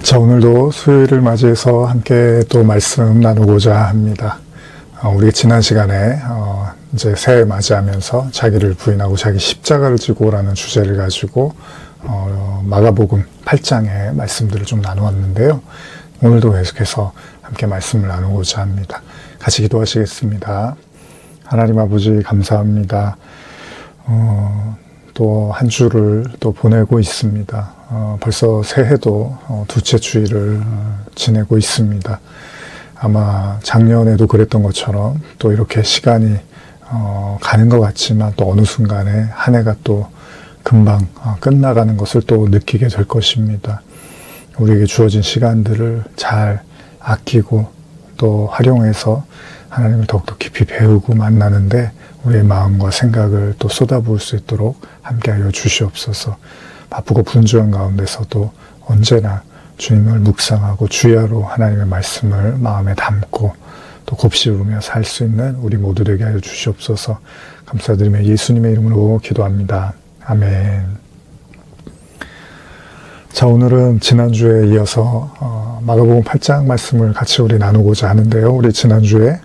자, 오늘도 수요일을 맞이해서 함께 또 말씀 나누고자 합니다. 우리 지난 시간에 이제 새해 맞이하면서 자기를 부인하고 자기 십자가를 지고라는 주제를 가지고 마가복음 8장의 말씀들을 좀 나누었는데요. 오늘도 계속해서 함께 말씀을 나누고자 합니다. 같이 기도하시겠습니다. 하나님 아버지 감사합니다. 또 한 주를 또 보내고 있습니다. 벌써 새해도 두째 주일을 지내고 있습니다. 아마 작년에도 그랬던 것처럼 또 이렇게 시간이 가는 것 같지만 또 어느 순간에 한 해가 또 금방 끝나가는 것을 또 느끼게 될 것입니다. 우리에게 주어진 시간들을 잘 아끼고 또 활용해서 하나님을 더욱더 깊이 배우고 만나는데 우리의 마음과 생각을 또 쏟아부을 수 있도록 함께하여 주시옵소서. 바쁘고 분주한 가운데서도 언제나 주님을 묵상하고 주야로 하나님의 말씀을 마음에 담고 또 곱씹으며 살 수 있는 우리 모두 되게 하여 주시옵소서. 감사드리며 예수님의 이름으로 기도합니다. 아멘. 자, 오늘은 지난주에 이어서 마가복음 8장 말씀을 같이 우리 나누고자 하는데요. 우리 지난주에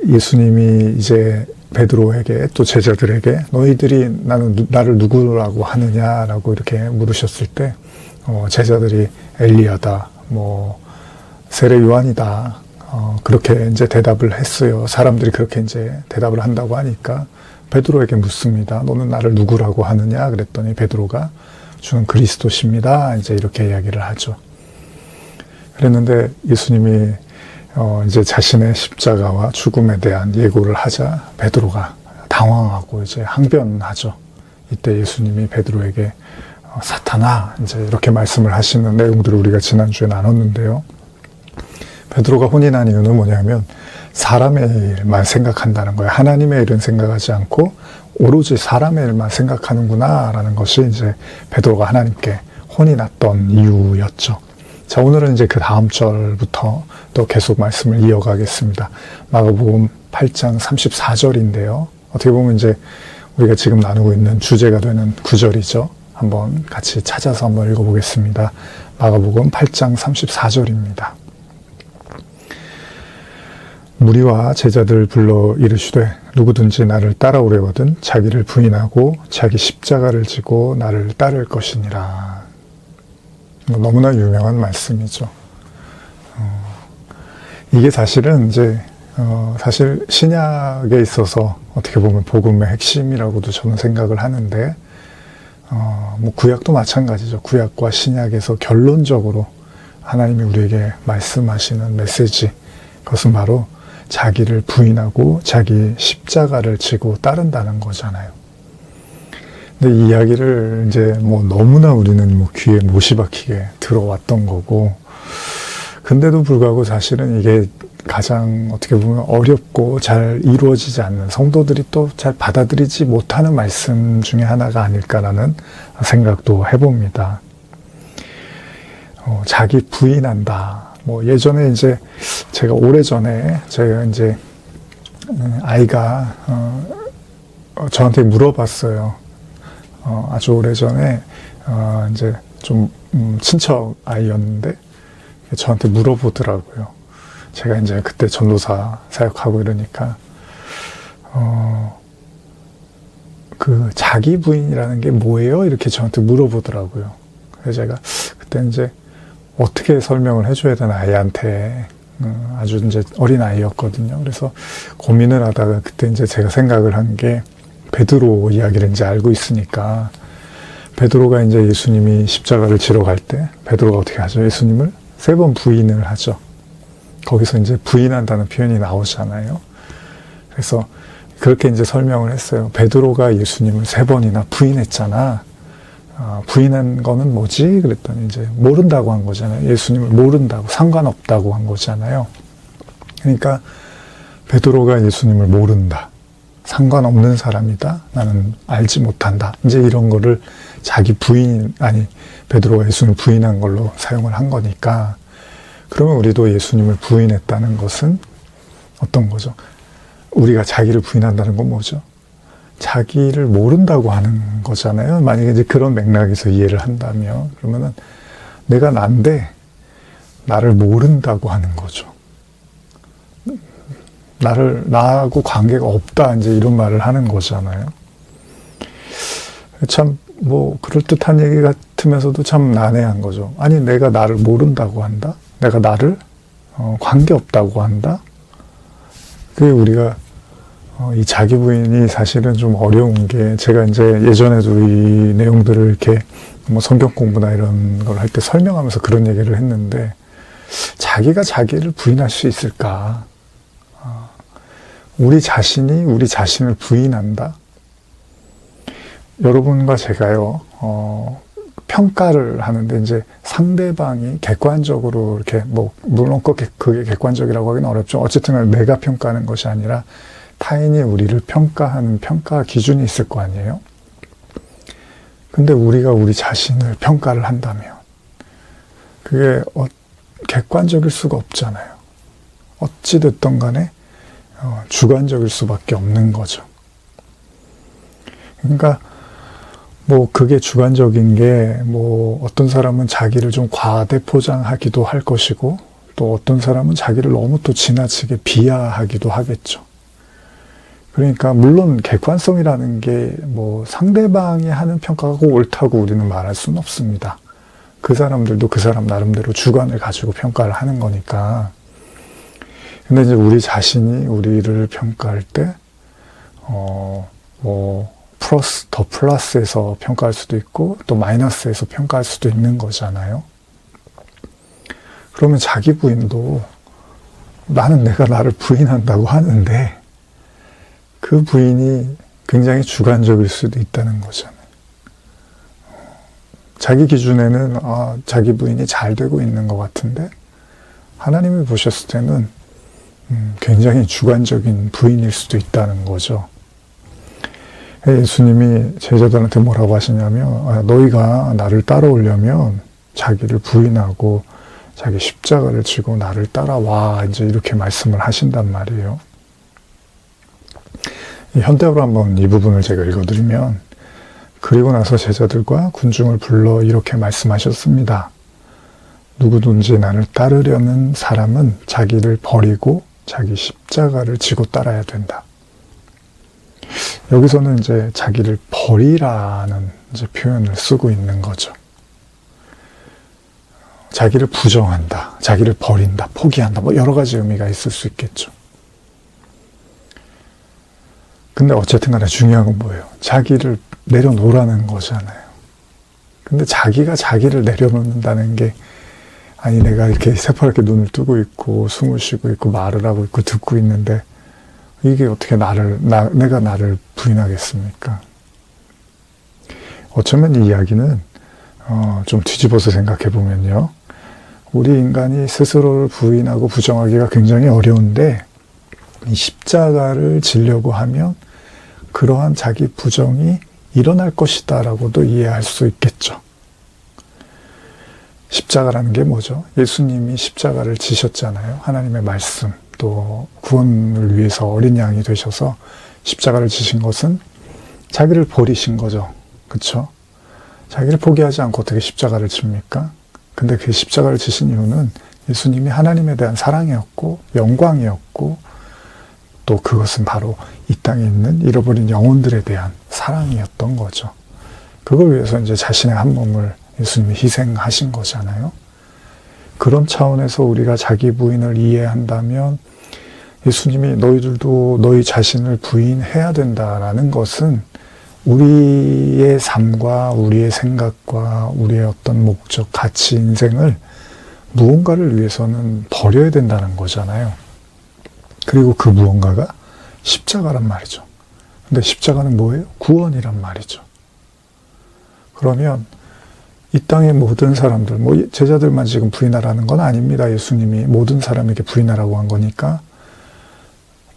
예수님이 이제 베드로에게 또 제자들에게 너희들이 나를 누구라고 하느냐라고 이렇게 물으셨을 때 제자들이 엘리야다, 세례 요한이다, 그렇게 이제 대답을 했어요. 사람들이 그렇게 이제 대답을 한다고 하니까 베드로에게 묻습니다. 너는 나를 누구라고 하느냐? 그랬더니 베드로가 주는 그리스도십니다. 이제 이렇게 이야기를 하죠. 그랬는데 예수님이 이제 자신의 십자가와 죽음에 대한 예고를 하자 베드로가 당황하고 이제 항변하죠. 이때 예수님이 베드로에게 사탄아, 이제 이렇게 말씀을 하시는 내용들을 우리가 지난주에 나눴는데요. 베드로가 혼이 난 이유는 뭐냐면 사람의 일만 생각한다는 거예요. 하나님의 일은 생각하지 않고 오로지 사람의 일만 생각하는구나 라는 것이 이제 베드로가 하나님께 혼이 났던 이유였죠. 자, 오늘은 이제 그 다음 절부터 또 계속 말씀을 이어가겠습니다. 마가복음 8장 34절인데요. 어떻게 보면 이제 우리가 지금 나누고 있는 주제가 되는 구절이죠. 한번 같이 찾아서 한번 읽어보겠습니다. 마가복음 8장 34절입니다. 무리와 제자들을 불러 이르시되 누구든지 나를 따라오려거든 자기를 부인하고 자기 십자가를 지고 나를 따를 것이니라. 너무나 유명한 말씀이죠. 이게 사실은 이제 사실 신약에 있어서 어떻게 보면 복음의 핵심이라고도 저는 생각을 하는데 구약도 마찬가지죠. 구약과 신약에서 결론적으로 하나님이 우리에게 말씀하시는 메시지, 그것은 바로 자기를 부인하고 자기 십자가를 지고 따른다는 거잖아요. 근데 이 이야기를 이제 너무나 우리는 귀에 못이 박히게 들어왔던 거고, 근데도 불구하고 사실은 이게 가장 어떻게 보면 어렵고 잘 이루어지지 않는, 성도들이 또 잘 받아들이지 못하는 말씀 중에 하나가 아닐까라는 생각도 해봅니다. 자기 부인한다. 예전에 이제 제가 오래전에 제가 이제 아이가 저한테 물어봤어요. 아주 오래전에 이제 좀 친척 아이였는데 저한테 물어보더라고요. 제가 이제 그때 전도사 사역하고 이러니까 그 자기 부인이라는 게 뭐예요? 이렇게 저한테 물어보더라고요. 그래서 제가 그때 이제 어떻게 설명을 해줘야 되나 아이한테, 아주 이제 어린 아이였거든요. 그래서 고민을 하다가 그때 이제 제가 생각을 한 게 베드로 이야기를 이제 알고 있으니까, 베드로가 이제 예수님이 십자가를 지러 갈 때 베드로가 어떻게 하죠? 예수님을 3번 부인을 하죠. 거기서 이제 부인한다는 표현이 나오잖아요. 그래서 그렇게 이제 설명을 했어요. 베드로가 예수님을 3번이나 부인했잖아. 부인한 거는 뭐지? 그랬더니 이제 모른다고 한 거잖아요. 예수님을 모른다고, 상관없다고 한 거잖아요. 그러니까 베드로가 예수님을 모른다. 상관없는 사람이다. 나는 알지 못한다. 이제 이런 거를 자기 베드로가 예수님을 부인한 걸로 사용을 한 거니까, 그러면 우리도 예수님을 부인했다는 것은 어떤 거죠? 우리가 자기를 부인한다는 건 뭐죠? 자기를 모른다고 하는 거잖아요. 만약에 이제 그런 맥락에서 이해를 한다면, 그러면은 내가 난데 나를 모른다고 하는 거죠. 나하고 관계가 없다, 이제 이런 말을 하는 거잖아요. 참, 그럴듯한 얘기 같으면서도 참 난해한 거죠. 아니, 내가 나를 모른다고 한다? 내가 나를, 관계 없다고 한다? 그게 우리가, 이 자기 부인이 사실은 좀 어려운 게, 제가 이제 예전에도 이 내용들을 이렇게 성경 공부나 이런 걸 할 때 설명하면서 그런 얘기를 했는데, 자기가 자기를 부인할 수 있을까? 우리 자신이 우리 자신을 부인한다? 여러분과 제가요, 평가를 하는데 이제 상대방이 객관적으로 이렇게 물론 그게 객관적이라고 하기는 어렵죠. 어쨌든 내가 평가하는 것이 아니라 타인이 우리를 평가하는 평가 기준이 있을 거 아니에요. 근데 우리가 우리 자신을 평가를 한다면 그게 객관적일 수가 없잖아요. 어찌 됐든 간에 주관적일 수밖에 없는 거죠. 그러니까 그게 주관적인 게 어떤 사람은 자기를 좀 과대 포장하기도 할 것이고 또 어떤 사람은 자기를 너무 또 지나치게 비하하기도 하겠죠. 그러니까 물론 객관성이라는 게 상대방이 하는 평가가 꼭 옳다고 우리는 말할 수는 없습니다. 그 사람들도 그 사람 나름대로 주관을 가지고 평가를 하는 거니까. 근데 이제 우리 자신이 우리를 평가할 때, 더 플러스에서 평가할 수도 있고, 또 마이너스에서 평가할 수도 있는 거잖아요. 그러면 자기 부인도 나는 내가 나를 부인한다고 하는데, 그 부인이 굉장히 주관적일 수도 있다는 거잖아요. 자기 기준에는, 자기 부인이 잘 되고 있는 것 같은데, 하나님이 보셨을 때는 굉장히 주관적인 부인일 수도 있다는 거죠. 예수님이 제자들한테 뭐라고 하시냐면 너희가 나를 따라오려면 자기를 부인하고 자기 십자가를 지고 나를 따라와, 이제 이렇게 말씀을 하신단 말이에요. 현대어로 한번 이 부분을 제가 읽어드리면, 그리고 나서 제자들과 군중을 불러 이렇게 말씀하셨습니다. 누구든지 나를 따르려는 사람은 자기를 버리고 자기 십자가를 지고 따라야 된다. 여기서는 이제 자기를 버리라는 이제 표현을 쓰고 있는 거죠. 자기를 부정한다, 자기를 버린다, 포기한다, 여러 가지 의미가 있을 수 있겠죠. 근데 어쨌든 간에 중요한 건 뭐예요? 자기를 내려놓으라는 거잖아요. 근데 자기가 자기를 내려놓는다는 게, 아니 내가 이렇게 새파랗게 눈을 뜨고 있고 숨을 쉬고 있고 말을 하고 있고 듣고 있는데 이게 어떻게 내가 나를 부인하겠습니까? 어쩌면 이 이야기는 좀 뒤집어서 생각해 보면요, 우리 인간이 스스로를 부인하고 부정하기가 굉장히 어려운데 이 십자가를 지려고 하면 그러한 자기 부정이 일어날 것이다 라고도 이해할 수 있겠죠. 십자가라는 게 뭐죠? 예수님이 십자가를 지셨잖아요. 하나님의 말씀, 또 구원을 위해서 어린 양이 되셔서 십자가를 지신 것은 자기를 버리신 거죠. 그렇죠? 자기를 포기하지 않고 어떻게 십자가를 칩니까? 근데 그 십자가를 지신 이유는 예수님이 하나님에 대한 사랑이었고 영광이었고, 또 그것은 바로 이 땅에 있는 잃어버린 영혼들에 대한 사랑이었던 거죠. 그걸 위해서 이제 자신의 한 몸을 예수님이 희생하신 거잖아요. 그런 차원에서 우리가 자기 부인을 이해한다면 예수님이 너희들도 너희 자신을 부인해야 된다라는 것은 우리의 삶과 우리의 생각과 우리의 어떤 목적, 가치, 인생을 무언가를 위해서는 버려야 된다는 거잖아요. 그리고 그 무언가가 십자가란 말이죠. 근데 십자가는 뭐예요? 구원이란 말이죠. 그러면 이 땅의 모든 사람들, 제자들만 지금 부인하라는 건 아닙니다. 예수님이 모든 사람에게 부인하라고 한 거니까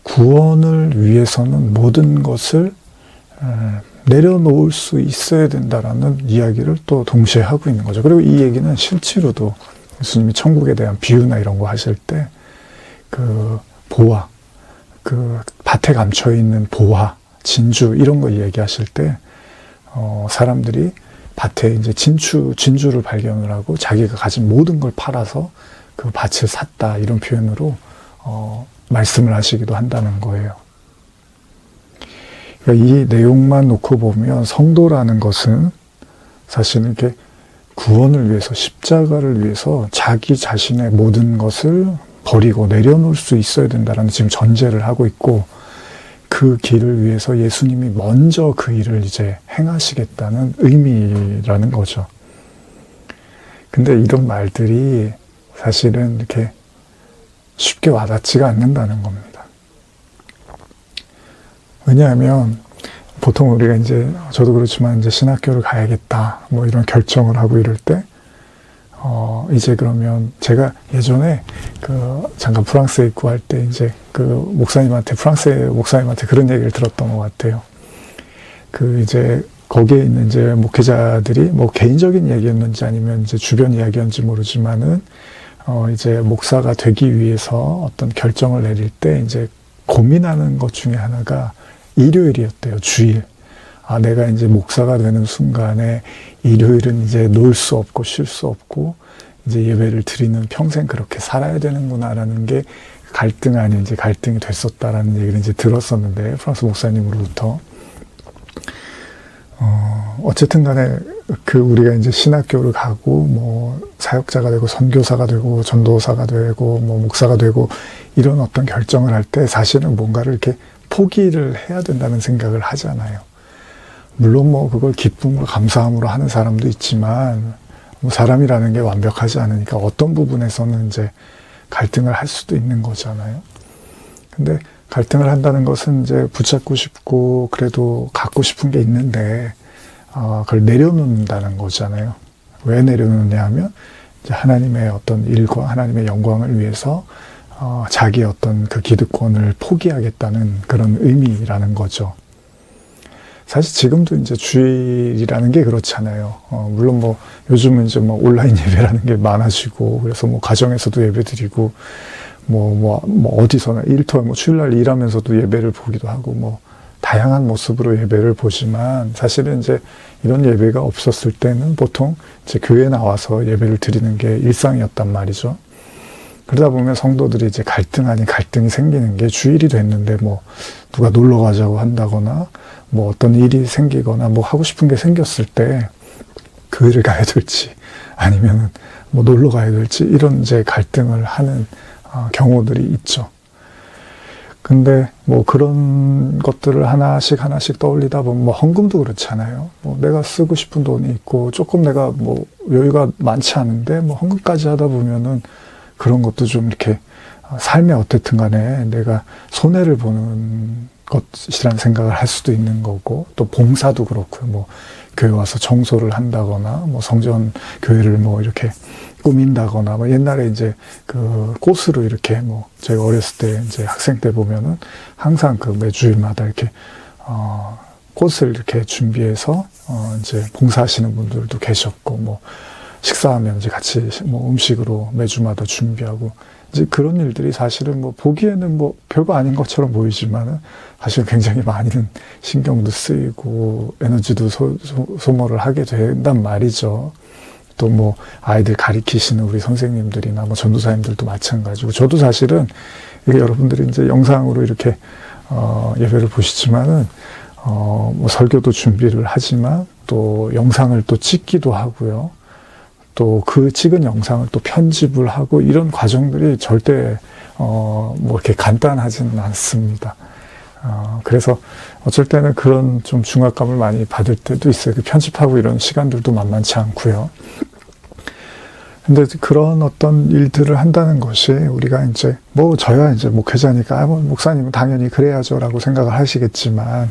구원을 위해서는 모든 것을 내려놓을 수 있어야 된다라는 이야기를 또 동시에 하고 있는 거죠. 그리고 이 얘기는 실제로도 예수님이 천국에 대한 비유나 이런 거 하실 때 그 보화, 그 밭에 감춰 있는 보화, 진주 이런 거 얘기하실 때 사람들이 밭에 이제 진주를 발견을 하고 자기가 가진 모든 걸 팔아서 그 밭을 샀다, 이런 표현으로 말씀을 하시기도 한다는 거예요. 그러니까 이 내용만 놓고 보면 성도라는 것은 사실은 이렇게 구원을 위해서, 십자가를 위해서 자기 자신의 모든 것을 버리고 내려놓을 수 있어야 된다는 지금 전제를 하고 있고, 그 길을 위해서 예수님이 먼저 그 일을 이제 행하시겠다는 의미라는 거죠. 근데 이런 말들이 사실은 이렇게 쉽게 와닿지가 않는다는 겁니다. 왜냐하면 보통 우리가 이제, 저도 그렇지만 이제 신학교를 가야겠다, 뭐 이런 결정을 하고 이럴 때, 이제 그러면 제가 예전에 잠깐 프랑스에 있고 할 때 이제 프랑스의 목사님한테 그런 얘기를 들었던 것 같아요. 이제 거기에 있는 이제 목회자들이 뭐 개인적인 얘기였는지 아니면 이제 주변 이야기였는지 모르지만은, 이제 목사가 되기 위해서 어떤 결정을 내릴 때 이제 고민하는 것 중에 하나가 일요일이었대요. 주일. 내가 이제 목사가 되는 순간에 일요일은 이제 놀 수 없고 쉴 수 없고 이제 예배를 드리는, 평생 그렇게 살아야 되는구나라는 게 갈등 아닌 이제 갈등이 됐었다라는 얘기를 이제 들었었는데, 프랑스 목사님으로부터. 어쨌든 간에 우리가 이제 신학교를 가고 뭐 사역자가 되고 선교사가 되고 전도사가 되고 뭐 목사가 되고 이런 어떤 결정을 할 때 사실은 뭔가를 이렇게 포기를 해야 된다는 생각을 하잖아요. 물론 뭐 그걸 기쁨과 감사함으로 하는 사람도 있지만, 뭐 사람이라는 게 완벽하지 않으니까 어떤 부분에서는 이제 갈등을 할 수도 있는 거잖아요. 근데 갈등을 한다는 것은 이제 붙잡고 싶고 그래도 갖고 싶은 게 있는데, 그걸 내려놓는다는 거잖아요. 왜 내려놓느냐 하면, 이제 하나님의 어떤 일과 하나님의 영광을 위해서 자기의 어떤 그 기득권을 포기하겠다는 그런 의미라는 거죠. 사실 지금도 이제 주일이라는 게 그렇잖아요. 물론 뭐 요즘은 이제 뭐 온라인 예배라는 게 많아지고, 그래서 뭐 가정에서도 예배 드리고, 뭐 어디서나 일터에 뭐 주일날 일하면서도 예배를 보기도 하고, 뭐 다양한 모습으로 예배를 보지만, 사실은 이제 이런 예배가 없었을 때는 보통 이제 교회에 나와서 예배를 드리는 게 일상이었단 말이죠. 그러다 보면 성도들이 이제 갈등 아닌 갈등이 생기는 게, 주일이 됐는데 뭐 누가 놀러 가자고 한다거나 뭐 어떤 일이 생기거나 뭐 하고 싶은 게 생겼을 때 교회를 가야 될지 아니면 뭐 놀러 가야 될지, 이런 이제 갈등을 하는 경우들이 있죠. 근데 뭐 그런 것들을 하나씩 떠올리다 보면, 뭐 헌금도 그렇잖아요. 뭐 내가 쓰고 싶은 돈이 있고 조금 내가 뭐 여유가 많지 않은데 뭐 헌금까지 하다 보면은 그런 것도 좀 이렇게 삶에 어쨌든 간에 내가 손해를 보는 것이라는 생각을 할 수도 있는 거고, 또 봉사도 그렇고요. 뭐 교회 와서 청소를 한다거나 뭐 성전 교회를 뭐 이렇게 꾸민다거나, 뭐 옛날에 이제 꽃으로 이렇게, 뭐 제가 어렸을 때 이제 학생 때 보면은 항상 매주일마다 이렇게 꽃을 이렇게 준비해서 이제 봉사하시는 분들도 계셨고, 뭐 식사하면 이제 같이 뭐 음식으로 매주마다 준비하고, 이제 그런 일들이 사실은 뭐 보기에는 뭐 별거 아닌 것처럼 보이지만은 사실 굉장히 많은 신경도 쓰이고 에너지도 소모를 하게 된단 말이죠. 또 뭐 아이들 가리키시는 우리 선생님들이나 뭐 전도사님들도 마찬가지고, 저도 사실은 이게 여러분들이 이제 영상으로 이렇게 예배를 보시지만은 뭐 설교도 준비를 하지만 또 영상을 또 찍기도 하고요. 또 그 찍은 영상을 또 편집을 하고, 이런 과정들이 절대 뭐 이렇게 간단하지는 않습니다. 그래서 어쩔 때는 그런 좀 중압감을 많이 받을 때도 있어요. 편집하고 이런 시간들도 만만치 않고요. 근데 그런 어떤 일들을 한다는 것이, 우리가 이제 뭐 저야 이제 목회자니까 뭐 목사님은 당연히 그래야죠라고 생각을 하시겠지만,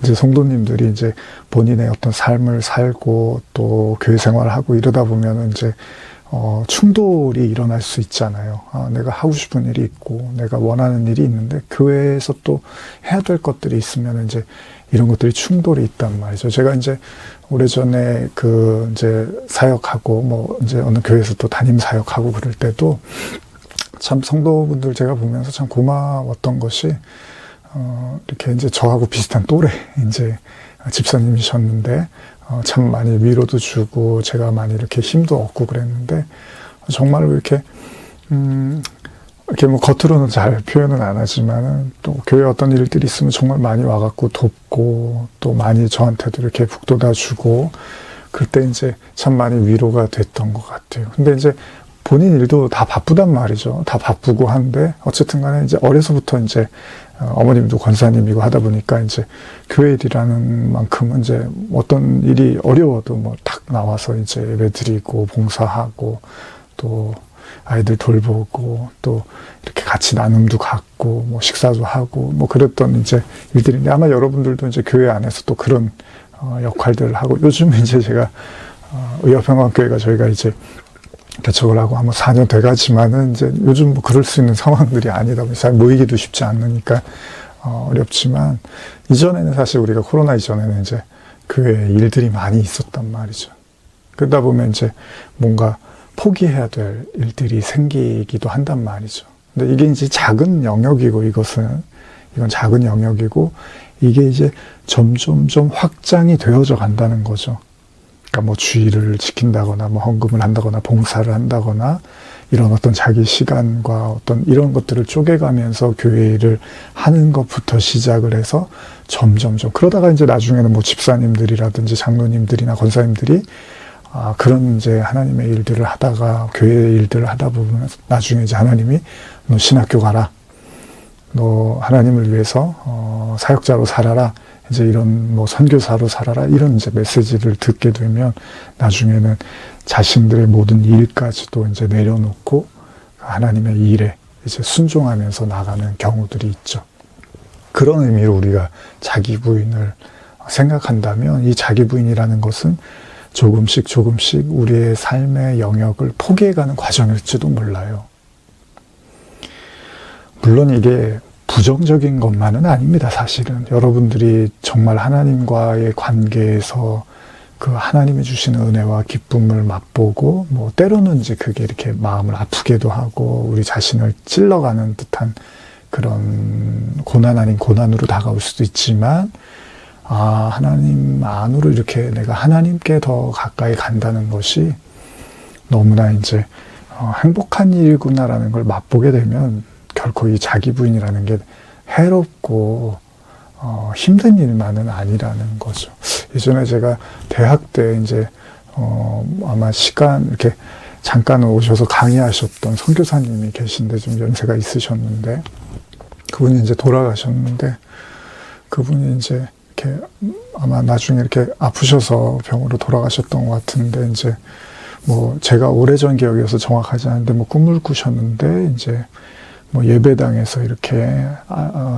이제 성도님들이 이제 본인의 어떤 삶을 살고 또 교회 생활을 하고 이러다 보면은 이제 충돌이 일어날 수 있잖아요. 내가 하고 싶은 일이 있고 내가 원하는 일이 있는데 교회에서 또 해야 될 것들이 있으면 이제 이런 것들이 충돌이 있단 말이죠. 제가 이제 오래전에 이제 사역하고 뭐 이제 어느 교회에서 또 담임 사역하고 그럴 때도 참 성도분들 제가 보면서 참 고마웠던 것이, 이렇게 이제 저하고 비슷한 또래 이제 집사님이셨는데, 참 많이 위로도 주고 제가 많이 이렇게 힘도 얻고 그랬는데 정말로 이렇게 뭐 겉으로는 잘 표현은 안 하지만은 또 교회 어떤 일들이 있으면 정말 많이 와갖고 돕고 또 많이 저한테도 이렇게 북돋아 주고 그때 이제 참 많이 위로가 됐던 것 같아요. 근데 이제 본인 일도 다 바쁘단 말이죠. 다 바쁘고 한데 어쨌든 간에 이제 어려서부터 이제 어머님도 권사님이고 하다 보니까 이제 교회 일이라는 만큼은 이제 어떤 일이 어려워도 뭐 탁 나와서 이제 예배드리고 봉사하고 또 아이들 돌보고 또 이렇게 같이 나눔도 갖고 뭐 식사도 하고 뭐 그랬던 이제 일들인데 아마 여러분들도 이제 교회 안에서 또 그런 역할들을 하고 요즘 이제 제가 의협평강교회가 저희가 이제 개척을 하고 아마 4년 돼가지만은 이제 요즘 뭐 그럴 수 있는 상황들이 아니다 보니 잘 모이기도 쉽지 않으니까 어렵지만 이전에는 사실 우리가 코로나 이전에는 이제 교회에 일들이 많이 있었단 말이죠. 그러다 보면 이제 뭔가 포기해야 될 일들이 생기기도 한단 말이죠. 근데 이게 이제 작은 영역이고 이건 작은 영역이고 이게 이제 점점점 확장이 되어져 간다는 거죠. 그러니까 뭐 주의를 지킨다거나 뭐 헌금을 한다거나 봉사를 한다거나 이런 어떤 자기 시간과 어떤 이런 것들을 쪼개가면서 교회 일을 하는 것부터 시작을 해서 점점점 그러다가 이제 나중에는 뭐 집사님들이라든지 장로님들이나 권사님들이 그런 이제 하나님의 일들을 하다가 교회 일들을 하다 보면 나중에 이제 하나님이 너 신학교 가라. 너 하나님을 위해서 사역자로 살아라. 이제 이런 뭐 선교사로 살아라. 이런 이제 메시지를 듣게 되면 나중에는 자신들의 모든 일까지도 이제 내려놓고 하나님의 일에 이제 순종하면서 나가는 경우들이 있죠. 그런 의미로 우리가 자기 부인을 생각한다면 이 자기 부인이라는 것은 조금씩 우리의 삶의 영역을 포기해가는 과정일지도 몰라요. 물론 이게 부정적인 것만은 아닙니다, 사실은. 여러분들이 정말 하나님과의 관계에서 그 하나님이 주시는 은혜와 기쁨을 맛보고, 뭐, 때로는 이제 그게 이렇게 마음을 아프게도 하고, 우리 자신을 찔러가는 듯한 그런 고난 아닌 고난으로 다가올 수도 있지만, 하나님 안으로 이렇게 내가 하나님께 더 가까이 간다는 것이 너무나 이제 행복한 일이구나라는 걸 맛보게 되면 결코 이 자기 부인이라는 게 해롭고 힘든 일만은 아니라는 거죠. 예전에 제가 대학 때 이제 아마 시간 이렇게 잠깐 오셔서 강의하셨던 선교사님이 계신데 좀 연세가 있으셨는데 그분이 이제 돌아가셨는데 그분이 이제 이렇게 아마 나중에 이렇게 아프셔서 병으로 돌아가셨던 것 같은데 이제 뭐 제가 오래전 기억이어서 정확하지 않은데 뭐 꿈을 꾸셨는데 이제 뭐 예배당에서 이렇게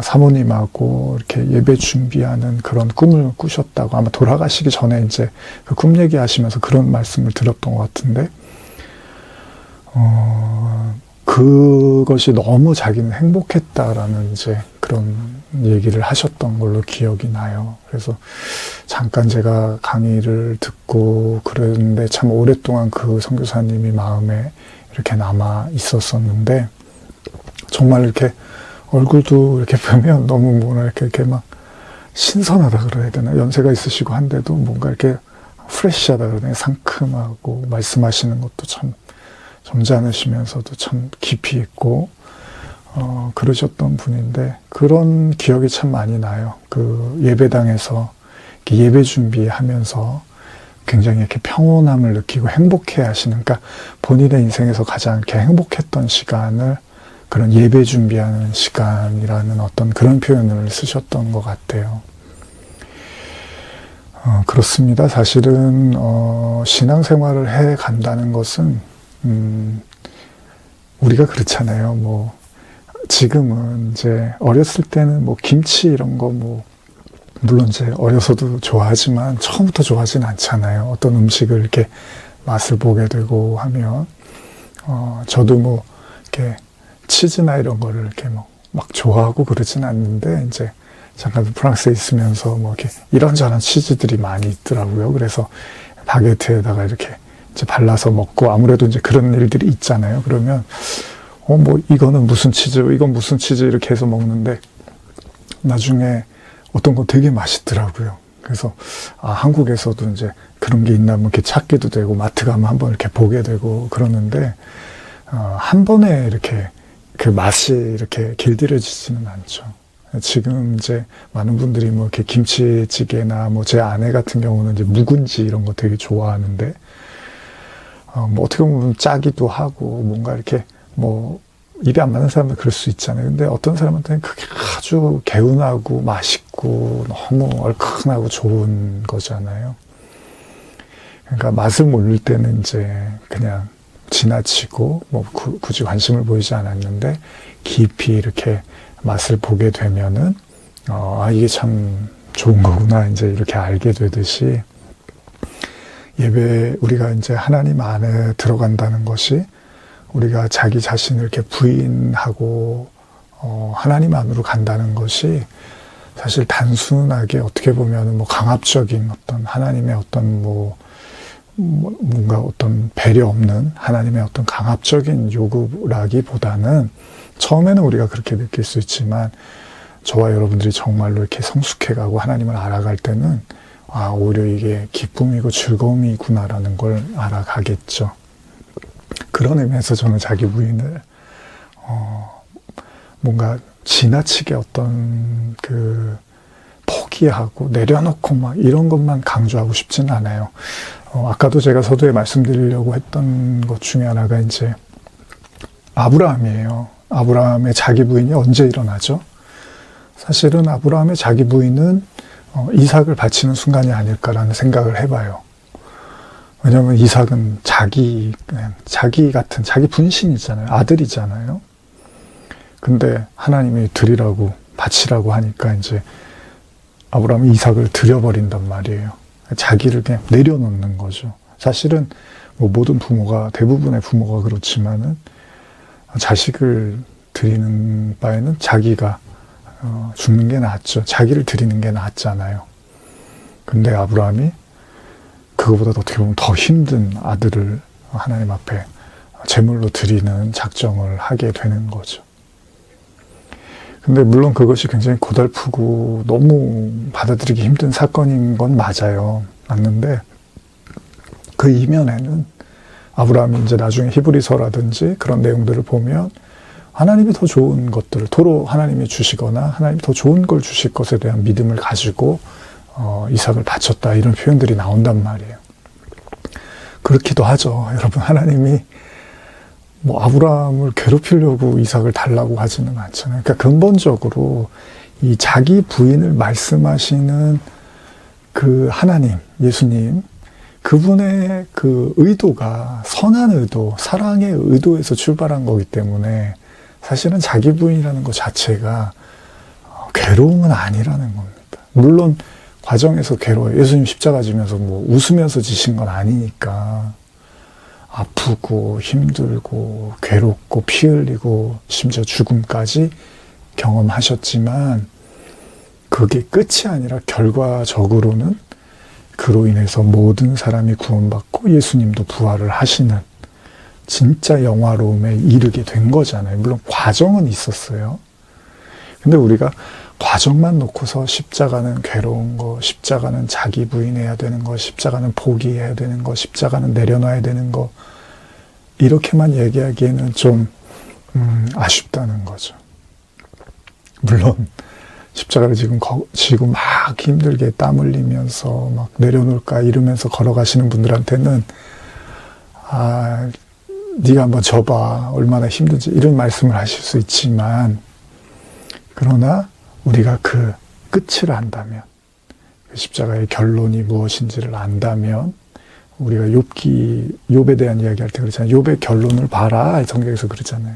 사모님하고 이렇게 예배 준비하는 그런 꿈을 꾸셨다고 아마 돌아가시기 전에 이제 그 꿈 얘기하시면서 그런 말씀을 드렸던 것 같은데 그것이 너무 자기는 행복했다라는 이제 그런 얘기를 하셨던 걸로 기억이 나요. 그래서 잠깐 제가 강의를 듣고 그랬는데 참 오랫동안 그 선교사님이 마음에 이렇게 남아 있었었는데 정말 이렇게 얼굴도 이렇게 보면 너무 뭐라 이렇게 막 신선하다 그래야 되나 연세가 있으시고 한데도 뭔가 이렇게 프레시하다 그러나 상큼하고 말씀하시는 것도 참 점잖으시면서도 참 깊이 있고 그러셨던 분인데 그런 기억이 참 많이 나요. 그 예배당에서 이렇게 예배 준비하면서 굉장히 이렇게 평온함을 느끼고 행복해 하시는, 그러니까 본인의 인생에서 가장 이렇게 행복했던 시간을 그런 예배 준비하는 시간이라는 어떤 그런 표현을 쓰셨던 것 같아요. 그렇습니다. 사실은 신앙생활을 해 간다는 것은 우리가 그렇잖아요. 뭐 지금은 이제 어렸을 때는 뭐 김치 이런 거 뭐 물론 이제 어려서도 좋아하지만 처음부터 좋아하진 않잖아요. 어떤 음식을 이렇게 맛을 보게 되고 하면 저도 뭐 이렇게 치즈나 이런 거를 이렇게 막 좋아하고 그러진 않는데 이제 잠깐 프랑스에 있으면서 뭐 이렇게 이런저런 치즈들이 많이 있더라고요. 그래서 바게트에다가 이렇게 이제 발라서 먹고 아무래도 이제 그런 일들이 있잖아요. 그러면 뭐 이거는 무슨 치즈, 이건 무슨 치즈 이렇게 해서 먹는데 나중에 어떤 거 되게 맛있더라고요. 그래서 한국에서도 이제 그런 게 있나 뭐 이렇게 찾기도 되고 마트 가면 한번 이렇게 보게 되고 그러는데 한 번에 이렇게 그 맛이 이렇게 길들여지지는 않죠. 지금 이제 많은 분들이 뭐 이렇게 김치찌개나 뭐 제 아내 같은 경우는 이제 묵은지 이런 거 되게 좋아하는데 뭐 어떻게 보면 짜기도 하고 뭔가 이렇게 뭐 입에 안 맞는 사람은 그럴 수 있잖아요. 근데 어떤 사람한테는 그게 아주 개운하고 맛있고 너무 얼큰하고 좋은 거잖아요. 그러니까 맛을 모를 때는 이제 그냥 지나치고 뭐 굳이 관심을 보이지 않았는데 깊이 이렇게 맛을 보게 되면은 이게 참 좋은 거구나 이제 이렇게 알게 되듯이 예배 우리가 이제 하나님 안에 들어간다는 것이 우리가 자기 자신을 이렇게 부인하고 하나님 안으로 간다는 것이 사실 단순하게 어떻게 보면 뭐 강압적인 어떤 하나님의 어떤 뭔가 어떤 배려 없는 하나님의 어떤 강압적인 요구라기보다는 처음에는 우리가 그렇게 느낄 수 있지만 저와 여러분들이 정말로 이렇게 성숙해가고 하나님을 알아갈 때는 오히려 이게 기쁨이고 즐거움이구나라는 걸 알아가겠죠. 그런 의미에서 저는 자기 부인을 뭔가 지나치게 어떤 그 포기하고 내려놓고 막 이런 것만 강조하고 싶지는 않아요. 아까도 제가 서두에 말씀드리려고 했던 것 중에 하나가 이제 아브라함이에요. 아브라함의 자기 부인이 언제 일어나죠? 사실은 아브라함의 자기 부인은 이삭을 바치는 순간이 아닐까라는 생각을 해봐요. 왜냐하면 이삭은 자기 같은 자기 분신이잖아요. 아들이잖아요. 근데 하나님이 드리라고 바치라고 하니까 이제 아브라함이 이삭을 드려버린단 말이에요. 자기를 그냥 내려놓는 거죠. 사실은 뭐 모든 부모가 대부분의 부모가 그렇지만은 자식을 드리는 바에는 자기가 죽는 게 낫죠. 자기를 드리는 게 낫잖아요. 근데 아브라함이 그거보다 어떻게 보면 더 힘든 아들을 하나님 앞에 제물로 드리는 작정을 하게 되는 거죠. 근데 물론 그것이 굉장히 고달프고 너무 받아들이기 힘든 사건인 건 맞아요. 맞는데 그 이면에는 아브라함이 이제 나중에 히브리서라든지 그런 내용들을 보면 하나님이 더 좋은 것들을 도로 하나님이 주시거나 하나님이 더 좋은 걸 주실 것에 대한 믿음을 가지고 이삭을 바쳤다 이런 표현들이 나온단 말이에요. 그렇기도 하죠. 여러분 하나님이 뭐 아브라함을 괴롭히려고 이삭을 달라고 하지는 않잖아요. 그러니까 근본적으로 이 자기 부인을 말씀하시는 그 하나님, 예수님, 그분의 그 의도가 선한 의도, 사랑의 의도에서 출발한 거기 때문에 사실은 자기 부인이라는 것 자체가 괴로움은 아니라는 겁니다. 물론 과정에서 괴로워요. 예수님 십자가 지면서 뭐 웃으면서 지신 건 아니니까 아프고 힘들고 괴롭고 피 흘리고 심지어 죽음까지 경험하셨지만 그게 끝이 아니라 결과적으로는 그로 인해서 모든 사람이 구원받고 예수님도 부활을 하시는 진짜 영화로움에 이르게 된 거잖아요. 물론 과정은 있었어요. 근데 우리가 과정만 놓고서 십자가는 괴로운 거, 십자가는 자기 부인해야 되는 거, 십자가는 포기해야 되는 거, 십자가는 내려놔야 되는 거 이렇게만 얘기하기에는 좀 아쉽다는 거죠. 물론 십자가를 지금 막 힘들게 땀 흘리면서 막 내려놓을까 이러면서 걸어가시는 분들한테는 네가 한번 져봐 얼마나 힘든지 이런 말씀을 하실 수 있지만 그러나 우리가 그 끝을 안다면 그 십자가의 결론이 무엇인지를 안다면 우리가 욥에 대한 이야기할 때 그러잖아요. 욥의 결론을 봐라 성경에서 그러잖아요.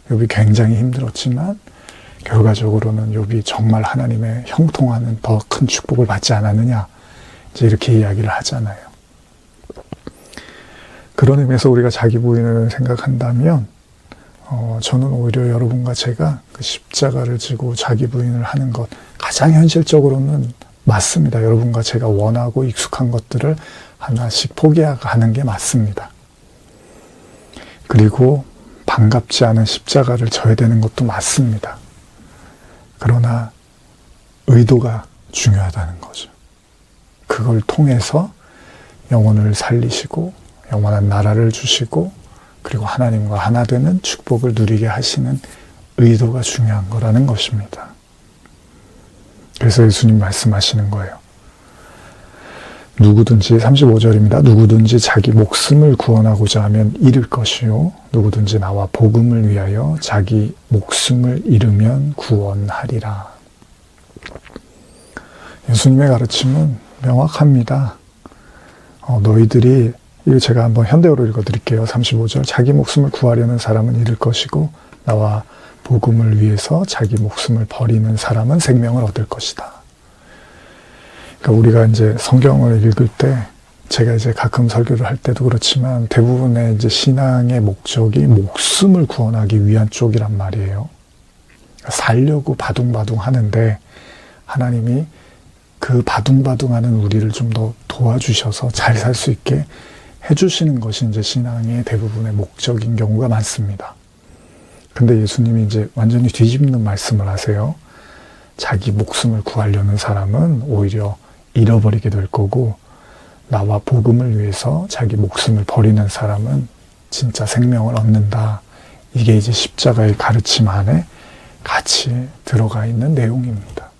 욥이 굉장히 힘들었지만 결과적으로는 욥이 정말 하나님의 형통하는 더 큰 축복을 받지 않았느냐 이제 이렇게 이야기를 하잖아요. 그런 의미에서 우리가 자기 부인을 생각한다면 저는 오히려 여러분과 제가 그 십자가를 지고 자기 부인을 하는 것 가장 현실적으로는 맞습니다. 여러분과 제가 원하고 익숙한 것들을 하나씩 포기하는 게 맞습니다. 그리고 반갑지 않은 십자가를 져야 되는 것도 맞습니다. 그러나 의도가 중요하다는 거죠. 그걸 통해서 영혼을 살리시고 영원한 나라를 주시고 그리고 하나님과 하나 되는 축복을 누리게 하시는 의도가 중요한 거라는 것입니다. 그래서 예수님 말씀하시는 거예요. 누구든지 35절입니다. 누구든지 자기 목숨을 구원하고자 하면 잃을 것이요 누구든지 나와 복음을 위하여 자기 목숨을 잃으면 구원하리라. 예수님의 가르침은 명확합니다. 너희들이, 이거 제가 한번 현대어로 읽어드릴게요. 35절. 자기 목숨을 구하려는 사람은 잃을 것이고 나와 복음을 위해서 자기 목숨을 버리는 사람은 생명을 얻을 것이다. 그러니까 우리가 이제 성경을 읽을 때, 제가 이제 가끔 설교를 할 때도 그렇지만 대부분의 이제 신앙의 목적이 목숨을 구원하기 위한 쪽이란 말이에요. 살려고 바둥바둥 하는데 하나님이 그 바둥바둥하는 우리를 좀 더 도와주셔서 잘 살 수 있게 해주시는 것이 이제 신앙의 대부분의 목적인 경우가 많습니다. 근데 예수님이 이제 완전히 뒤집는 말씀을 하세요. 자기 목숨을 구하려는 사람은 오히려 잃어버리게 될 거고 나와 복음을 위해서 자기 목숨을 버리는 사람은 진짜 생명을 얻는다. 이게 이제 십자가의 가르침 안에 같이 들어가 있는 내용입니다.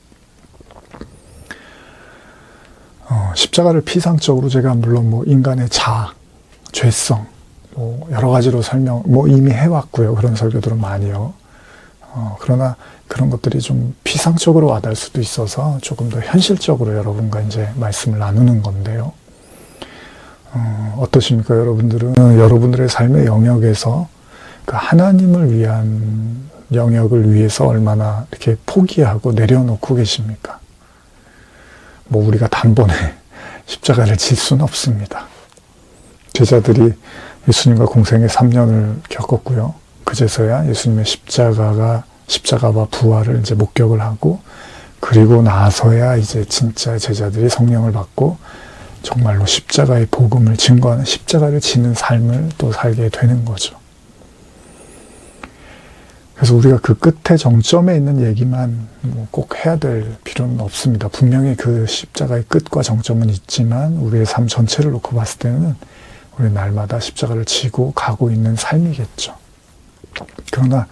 십자가를 피상적으로 제가 물론 뭐 인간의 자아, 죄성, 뭐 여러 가지로 이미 해왔고요. 그런 설교들은 많이요. 그러나 그런 것들이 좀 피상적으로 와닿을 수도 있어서 조금 더 현실적으로 여러분과 이제 말씀을 나누는 건데요. 어떠십니까? 여러분들은 여러분들의 삶의 영역에서 그 하나님을 위한 영역을 위해서 얼마나 이렇게 포기하고 내려놓고 계십니까? 뭐 우리가 단번에 십자가를 질 수는 없습니다. 제자들이 예수님과 공생의 3년을 겪었고요. 그제서야 예수님의 십자가와 부활을 이제 목격을 하고, 그리고 나서야 이제 진짜 제자들이 성령을 받고 정말로 십자가의 복음을 증거하는, 십자가를 지는 삶을 또 살게 되는 거죠. 그래서 우리가 그 끝에 정점에 있는 얘기만 꼭 해야 될 필요는 없습니다. 분명히 그 십자가의 끝과 정점은 있지만 우리의 삶 전체를 놓고 봤을 때는 우리 날마다 십자가를 지고 가고 있는 삶이겠죠. 그러나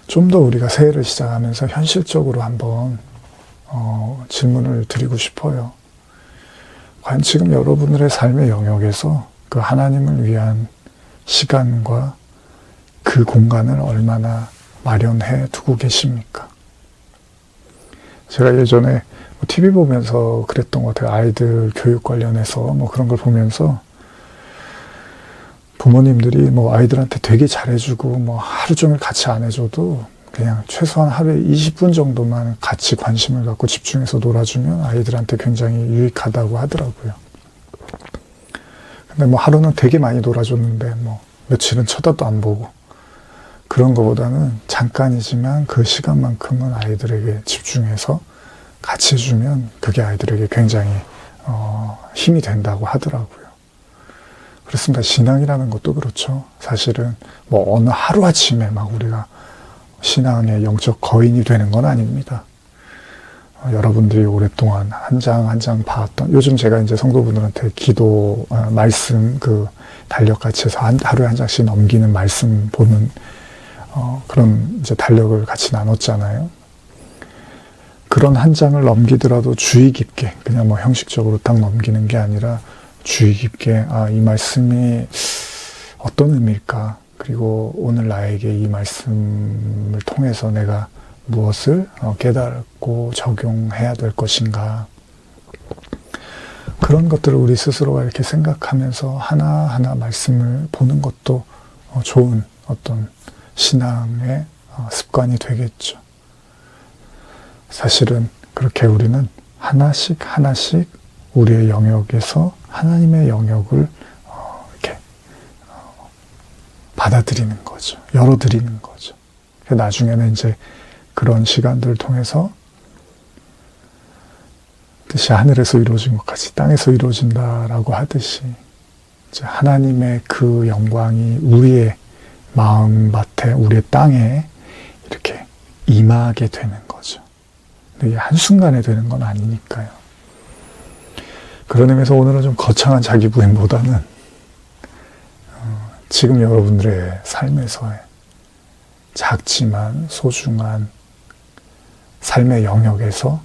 좀 더 우리가 새해를 시작하면서 현실적으로 한번 질문을 드리고 싶어요. 과연 지금 여러분들의 삶의 영역에서 그 하나님을 위한 시간과 그 공간을 얼마나 마련해 두고 계십니까? 제가 예전에 TV 보면서 그랬던 것 같아요. 아이들 교육 관련해서 뭐 그런 걸 보면서 부모님들이 뭐 아이들한테 되게 잘해주고 뭐 하루 종일 같이 안 해줘도 그냥 최소한 하루에 20분 정도만 같이 관심을 갖고 집중해서 놀아주면 아이들한테 굉장히 유익하다고 하더라고요. 근데 뭐 하루는 되게 많이 놀아줬는데 뭐 며칠은 쳐다도 안 보고, 그런 것보다는 잠깐이지만 그 시간만큼은 아이들에게 집중해서 같이 해주면 그게 아이들에게 굉장히 힘이 된다고 하더라고요. 그렇습니다. 신앙이라는 것도 그렇죠. 사실은 뭐 어느 하루아침에 막 우리가 신앙의 영적 거인이 되는 건 아닙니다. 여러분들이 오랫동안 한 장 한 장 봐왔던, 요즘 제가 이제 성도분들한테 기도, 말씀, 달력같이 해서 하루에 한 장씩 넘기는 말씀 보는, 그런 이제 달력을 같이 나눴잖아요. 그런 한 장을 넘기더라도 주의 깊게, 그냥 뭐 형식적으로 딱 넘기는 게 아니라 주의 깊게, 이 말씀이 어떤 의미일까? 그리고 오늘 나에게 이 말씀을 통해서 내가 무엇을 깨닫고 적용해야 될 것인가. 그런 것들을 우리 스스로가 이렇게 생각하면서 하나하나 말씀을 보는 것도 좋은 어떤 신앙의 습관이 되겠죠. 사실은 그렇게 우리는 하나씩 우리의 영역에서 하나님의 영역을 이렇게 받아들이는 거죠. 열어드리는 거죠. 나중에는 이제 그런 시간들을 통해서 뜻이 하늘에서 이루어진 것 같이 땅에서 이루어진다라고 하듯이 이제 하나님의 그 영광이 우리의 마음밭에, 우리의 땅에 이렇게 임하게 되는 거죠. 근데 이게 한순간에 되는 건 아니니까요. 그런 의미에서 오늘은 좀 거창한 자기 부인보다는 지금 여러분들의 삶에서의 작지만 소중한 삶의 영역에서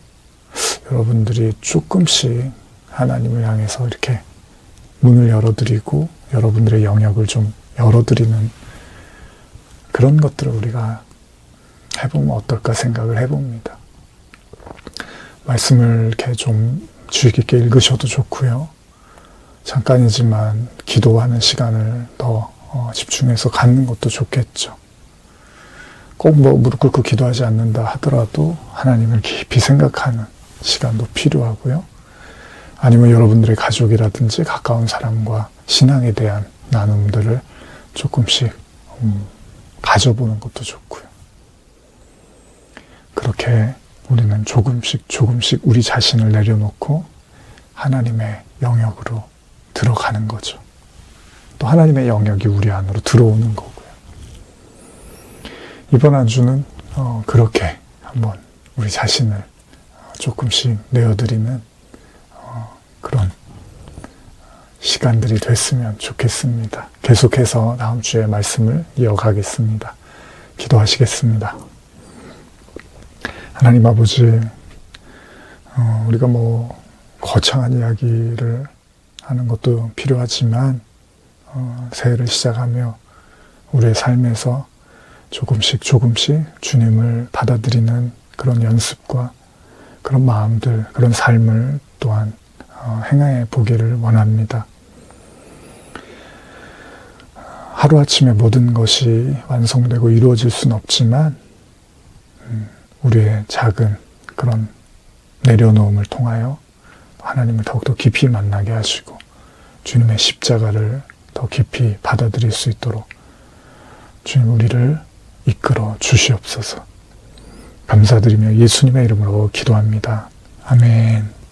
여러분들이 조금씩 하나님을 향해서 이렇게 문을 열어드리고 여러분들의 영역을 좀 열어드리는 그런 것들을 우리가 해보면 어떨까 생각을 해봅니다. 말씀을 이렇게 좀 주의 깊게 읽으셔도 좋고요. 잠깐이지만 기도하는 시간을 더 집중해서 갖는 것도 좋겠죠. 꼭 뭐 무릎 꿇고 기도하지 않는다 하더라도 하나님을 깊이 생각하는 시간도 필요하고요. 아니면 여러분들의 가족이라든지 가까운 사람과 신앙에 대한 나눔들을 조금씩 가져보는 것도 좋고요. 그렇게 우리는 조금씩 우리 자신을 내려놓고 하나님의 영역으로 들어가는 거죠. 또 하나님의 영역이 우리 안으로 들어오는 거고요. 이번 한 주는 그렇게 한번 우리 자신을 조금씩 내어드리는 그런 시간들이 됐으면 좋겠습니다. 계속해서 다음 주에 말씀을 이어가겠습니다. 기도하시겠습니다. 하나님 아버지, 우리가 뭐 거창한 이야기를 하는 것도 필요하지만 새해를 시작하며 우리의 삶에서 조금씩 주님을 받아들이는 그런 연습과 그런 마음들, 그런 삶을 또한 행해 보기를 원합니다. 하루아침에 모든 것이 완성되고 이루어질 수는 없지만 우리의 작은 그런 내려놓음을 통하여 하나님을 더욱더 깊이 만나게 하시고 주님의 십자가를 더 깊이 받아들일 수 있도록 주님 우리를 이끌어 주시옵소서. 감사드리며 예수님의 이름으로 기도합니다. 아멘.